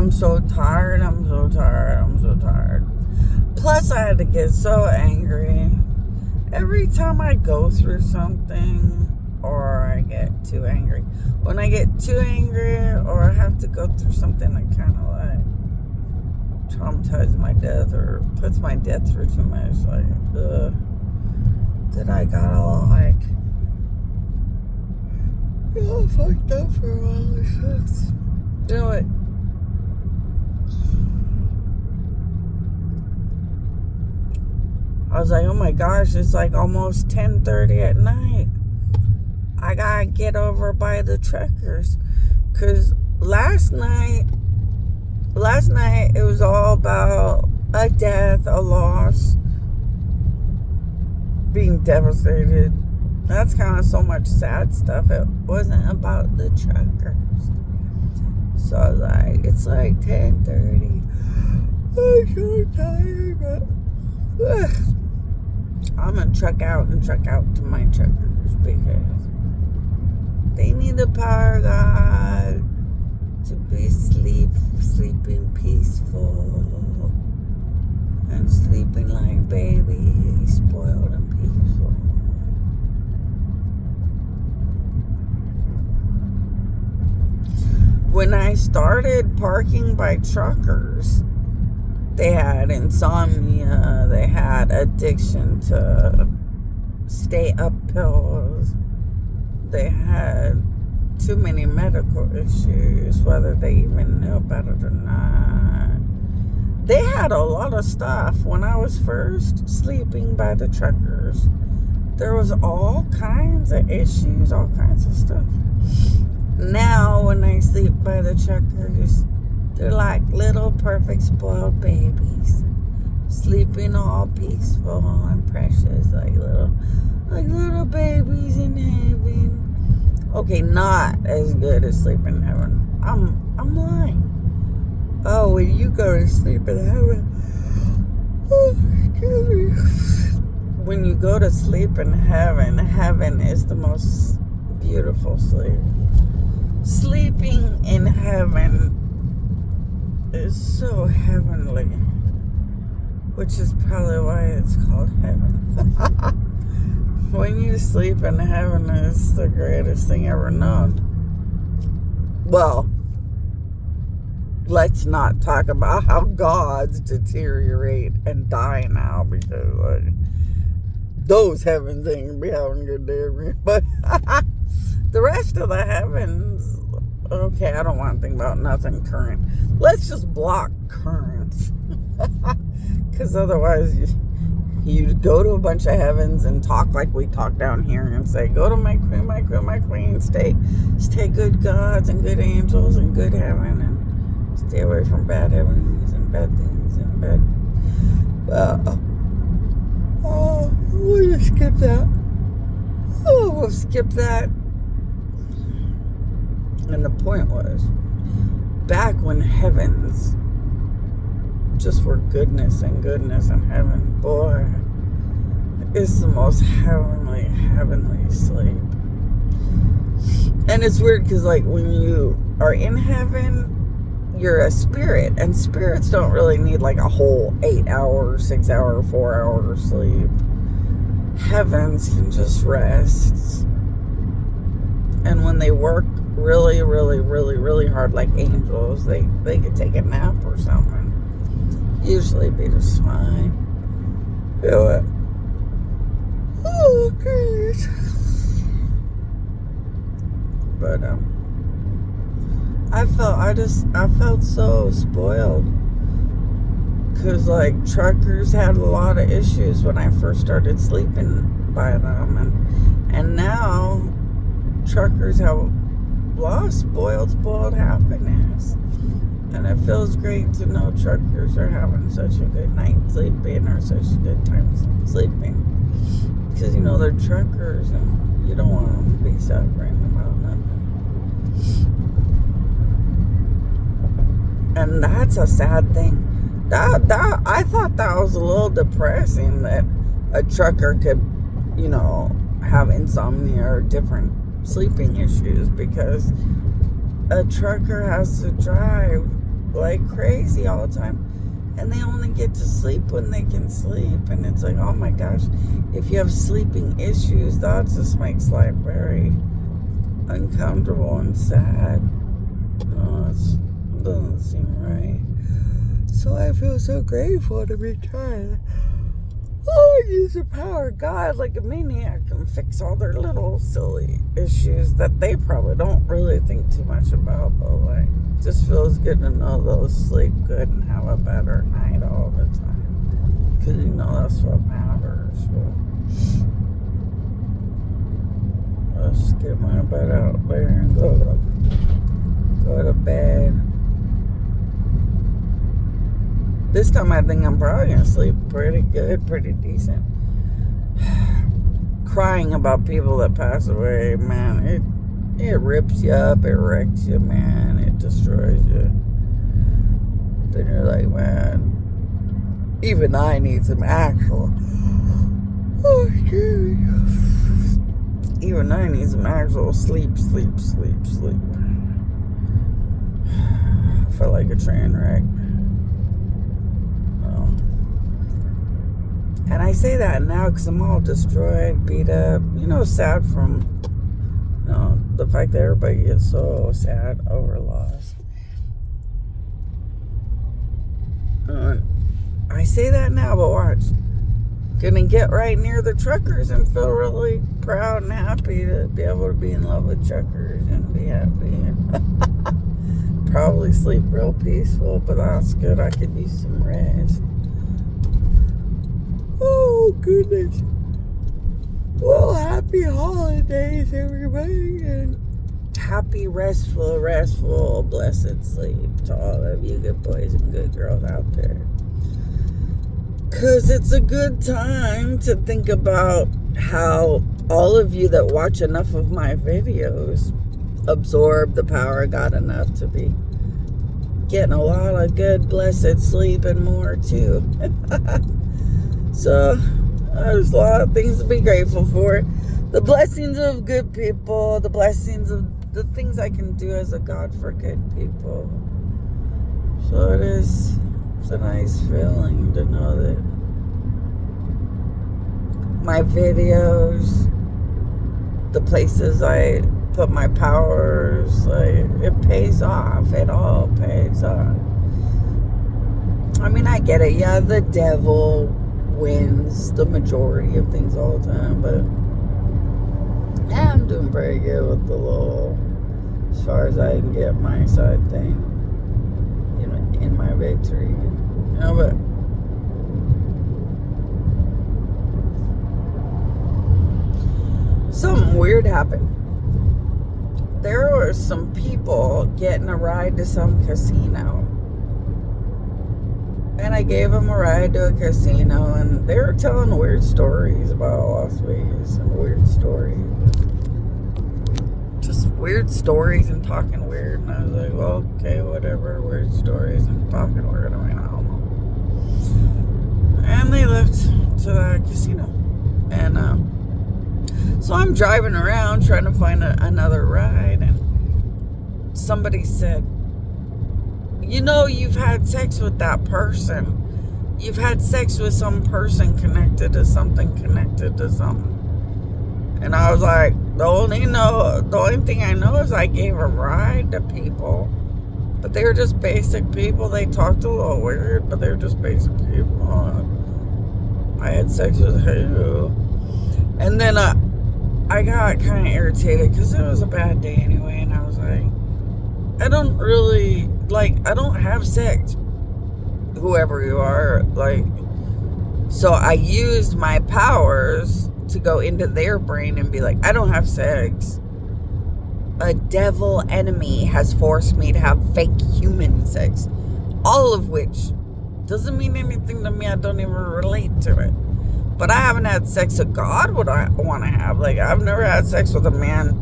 I'm so tired. I'm so tired. I'm so tired. Plus, I had to get so angry. Every time I go through something, or I get too angry. When I get too angry, or I have to go through something that kind of like traumatizes my death, or puts my death through too much, like, then I gotta like, fucked up for a while. Let's do it. I was like, oh my gosh, it's like almost 10:30 at night. I gotta get over by the truckers. Cause last night it was all about a death, a loss, being devastated. That's kind of so much sad stuff. It wasn't about the truckers. So I was like, it's like 10:30. I'm so tired, but I'm gonna truck out to my truckers because they need the power, God, to be sleeping peaceful and sleeping like babies, spoiled and peaceful. When I started parking by truckers, they had insomnia, they had addiction to stay up pills, they had too many medical issues, whether they even knew about it or not. They had a lot of stuff. When I was first sleeping by the truckers, there was all kinds of issues, all kinds of stuff. Now, when I sleep by the truckers, they're like little perfect spoiled babies, sleeping all peaceful and precious, like little babies in heaven. Okay, not as good as sleep in heaven. I'm lying. Oh, when you go to sleep in heaven, oh, excuse me. When you go to sleep in heaven, heaven is the most beautiful sleep. Sleeping in heaven is so heavenly, which is probably why it's called heaven. When you sleep in heaven, it's the greatest thing ever known. Well, let's not talk about how gods deteriorate and die now, because like, those heavens ain't gonna be having a good day. But the rest of the heavens, okay, I don't want to think about nothing current. Let's just block current. Because otherwise, you go to a bunch of heavens and talk like we talk down here and say, go to my queen, my queen, my queen. Stay good gods and good angels and good heaven, and stay away from bad heavens and bad things and bad. We'll just skip that. Oh, we'll skip that. And the point was, back when heavens just were goodness and heaven, boy, it's the most heavenly sleep. And it's weird because, like, when you are in heaven, you're a spirit, and spirits don't really need like a whole 8 hour, 6 hour, 4 hour sleep. Heavens can just rest. And when they work really hard, like angels, they could take a nap or something. Usually be just fine. Do it. Oh, goodness. But I felt so spoiled. Cause like truckers had a lot of issues when I first started sleeping by them, and now truckers have lost spoiled happiness. And it feels great to know truckers are having such a good night sleeping, or such a good time sleeping. Because, you know, they're truckers and you don't want them to be suffering about nothing. And that's a sad thing. I thought that was a little depressing, that a trucker could, you know, have insomnia or different sleeping issues, because a trucker has to drive like crazy all the time. And they only get to sleep when they can sleep. And it's like, oh my gosh, if you have sleeping issues, that just makes life very uncomfortable and sad. No, it doesn't seem right. So I feel so grateful to be trying. Oh, I use the power of God like a maniac and fix all their little silly issues that they probably don't really think too much about. But like, just feels good to know they'll sleep good and have a better night all the time. Because you know that's what matters. So let's get my butt out there and go to bed. This time I think I'm probably going to sleep pretty good, pretty decent. Crying about people that pass away, man, it rips you up, it wrecks you, man, it destroys you. Then you're like, man, even I need some actual, oh, excuse me. Even I need some actual sleep. I feel like a train wreck. And I say that now because I'm all destroyed, beat up, sad from, the fact that everybody gets so sad over loss. I say that now, but watch. Gonna get right near the truckers and feel really proud and happy to be able to be in love with truckers and be happy. And probably sleep real peaceful, but that's good. I could use some rest. Oh, goodness. Well, happy holidays, everybody. And happy, restful, blessed sleep to all of you good boys and good girls out there. Because it's a good time to think about how all of you that watch enough of my videos absorb the power of God enough to be getting a lot of good, blessed sleep and more, too. So, there's a lot of things to be grateful for. The blessings of good people, the blessings of the things I can do as a God for good people. So it's a nice feeling to know that my videos, the places I put my powers, like, it pays off. It all pays off. I mean, I get it. Yeah, the devil wins the majority of things all the time, but yeah, I'm doing pretty good with the little, as far as I can get my side thing, in my victory, but something weird happened. There were some people getting a ride to some casino. And I gave them a ride to a casino, and they were telling weird stories about Las Vegas and weird stories. Just weird stories and talking weird. And I was like, well, okay, whatever, weird stories and talking weird. I mean, I don't know. And they left to the casino. And so I'm driving around trying to find another ride, and somebody said, you've had sex with that person. You've had sex with some person connected to something. And I was like, the only thing I know is I gave a ride to people. But they were just basic people. They talked a little weird, but they were just basic people. I had sex with who? And then I got kind of irritated because it was a bad day anyway. And I was like, I don't have sex, whoever you are, so I used my powers to go into their brain and be like, I don't have sex. A devil enemy has forced me to have fake human sex, all of which doesn't mean anything to me. I don't even relate to it. But I haven't had sex with God. What I want to have, I've never had sex with a man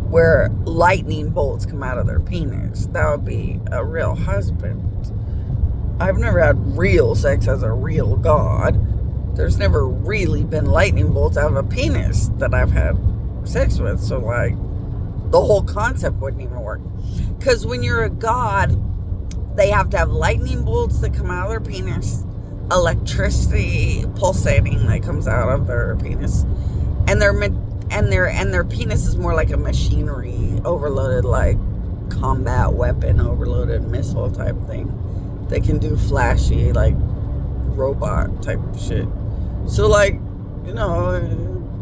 where lightning bolts come out of their penis. That would be a real husband. I've never had real sex as a real God. There's never really been lightning bolts out of a penis that I've had sex with. So, the whole concept wouldn't even work. Because when you're a God, They have to have lightning bolts that come out of their penis, electricity pulsating that comes out of their penis, and their penis is more like a machinery overloaded, like combat weapon overloaded missile type thing. They can do flashy, like robot type shit. So, like,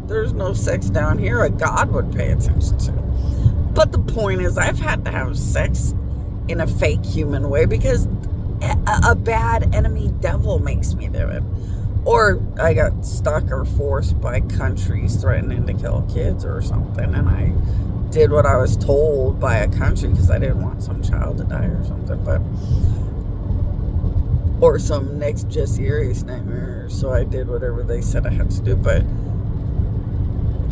there's no sex down here a God would pay attention to. But the point is, I've had to have sex in a fake human way because a bad enemy devil makes me do it. Or I got stuck or forced by countries threatening to kill kids or something, and I did what I was told by a country because I didn't want some child to die or something, or some next Jesse Arias nightmare. So I did whatever they said I had to do. But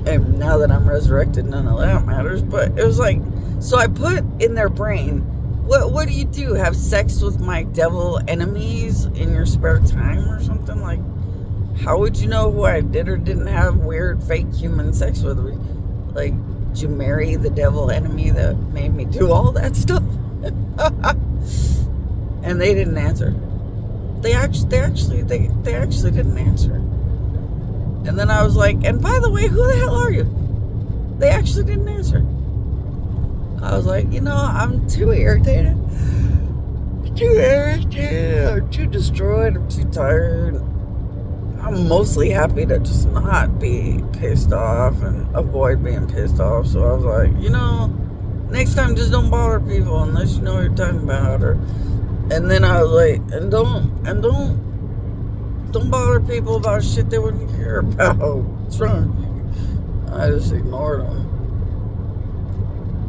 and now that I'm resurrected, none of that matters. But it was like, so I put in their brain, what do you do? Have sex with my devil enemies in your spare time or something? Like, how would you know who I did or didn't have weird fake human sex with? Like, did you marry the devil enemy that made me do all that stuff? And they didn't answer. They actually didn't answer. And then I was like, and by the way, who the hell are you? They actually didn't answer. I was like, I'm too irritated. I'm too destroyed. I'm too tired. I'm mostly happy to just not be pissed off and avoid being pissed off. So I was like, next time just don't bother people unless you know what you're talking about. And then I was like, and don't bother people about shit they wouldn't care about. What's wrong with you? I just ignored them.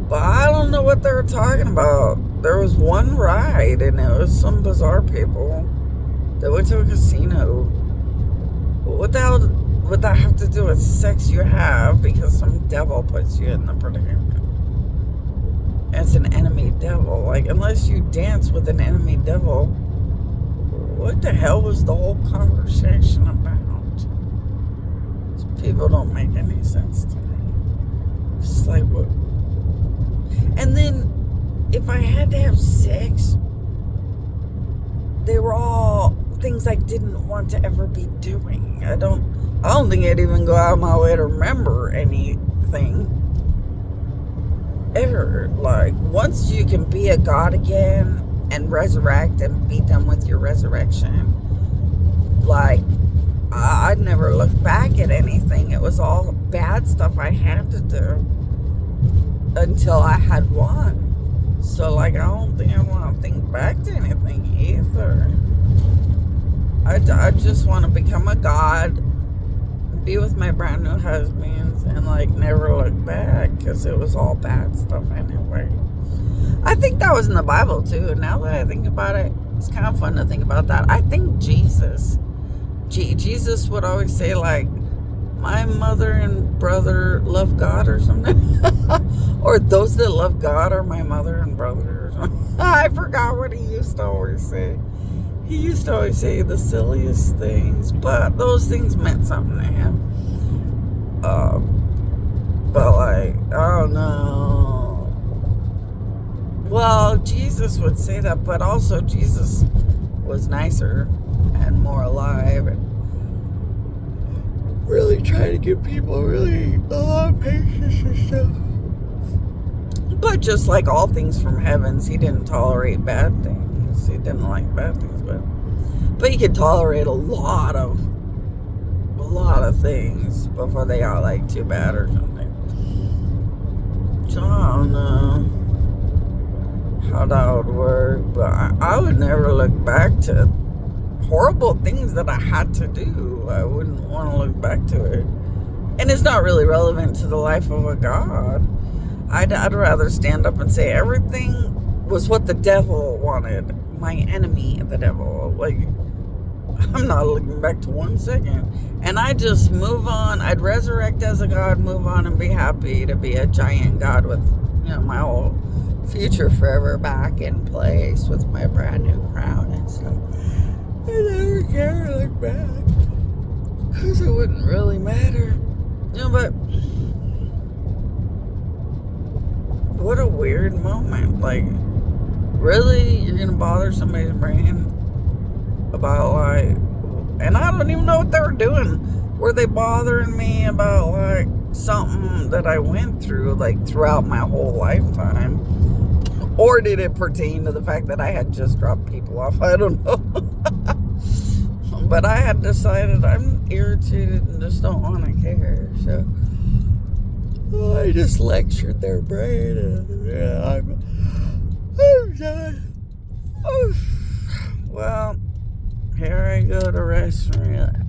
But I don't know what they were talking about. There was one ride, and it was some bizarre people that went to a casino. What the hell would that have to do with sex you have because some devil puts you in the predicament? And it's an enemy devil. Like, unless you dance with an enemy devil, what the hell was the whole conversation about? These people don't make any sense to me. It's like, what? And then, if I had to have sex, they were all things I didn't want to ever be doing. I don't think I'd even go out of my way to remember anything ever. Like, once you can be a god again and resurrect and be done with your resurrection, like, I'd never look back at anything. It was all bad stuff I had to do until I had won. So, like, I don't think I want to think back to anything either. I just want to become a god, be with my brand new husbands, and, like, never look back, because it was all bad stuff anyway. I think that was in the Bible too. Now that I think about it, it's kind of fun to think about that. I think Jesus would always say, like, my mother and brother love God or something. Or those that love God are my mother and brother or something. I forgot what he used to always say. He used to always say the silliest things, but those things meant something to him. But, like, I don't know. Well, Jesus would say that, but also Jesus was nicer and more alive and really trying to give people really a lot of patience and stuff. But just like all things from heavens, he didn't tolerate bad things. He didn't like bad things, but he could tolerate a lot of things before they got, like, too bad or something. So I don't know how that would work, but I would never look back to horrible things that I had to do. I wouldn't want to look back to it. And it's not really relevant to the life of a god. I'd rather stand up and say everything was what the devil wanted. My enemy, the devil. Like, I'm not looking back to 1 second. And I just move on. I'd resurrect as a god, move on, and be happy to be a giant god with, my whole future forever back in place with my brand new crown and stuff. I never care to look back, because it wouldn't really matter. But what a weird moment. Like, Really? You're gonna bother somebody's brain about, like, and I don't even know what they were doing. Were they bothering me about, like, something that I went through, like, throughout my whole lifetime? Or did it pertain to the fact that I had just dropped people off? I don't know. But I had decided I'm irritated and just don't want to care. So I just lectured their brain. And, yeah, I'm done. Oof. Well, here I go to restroom.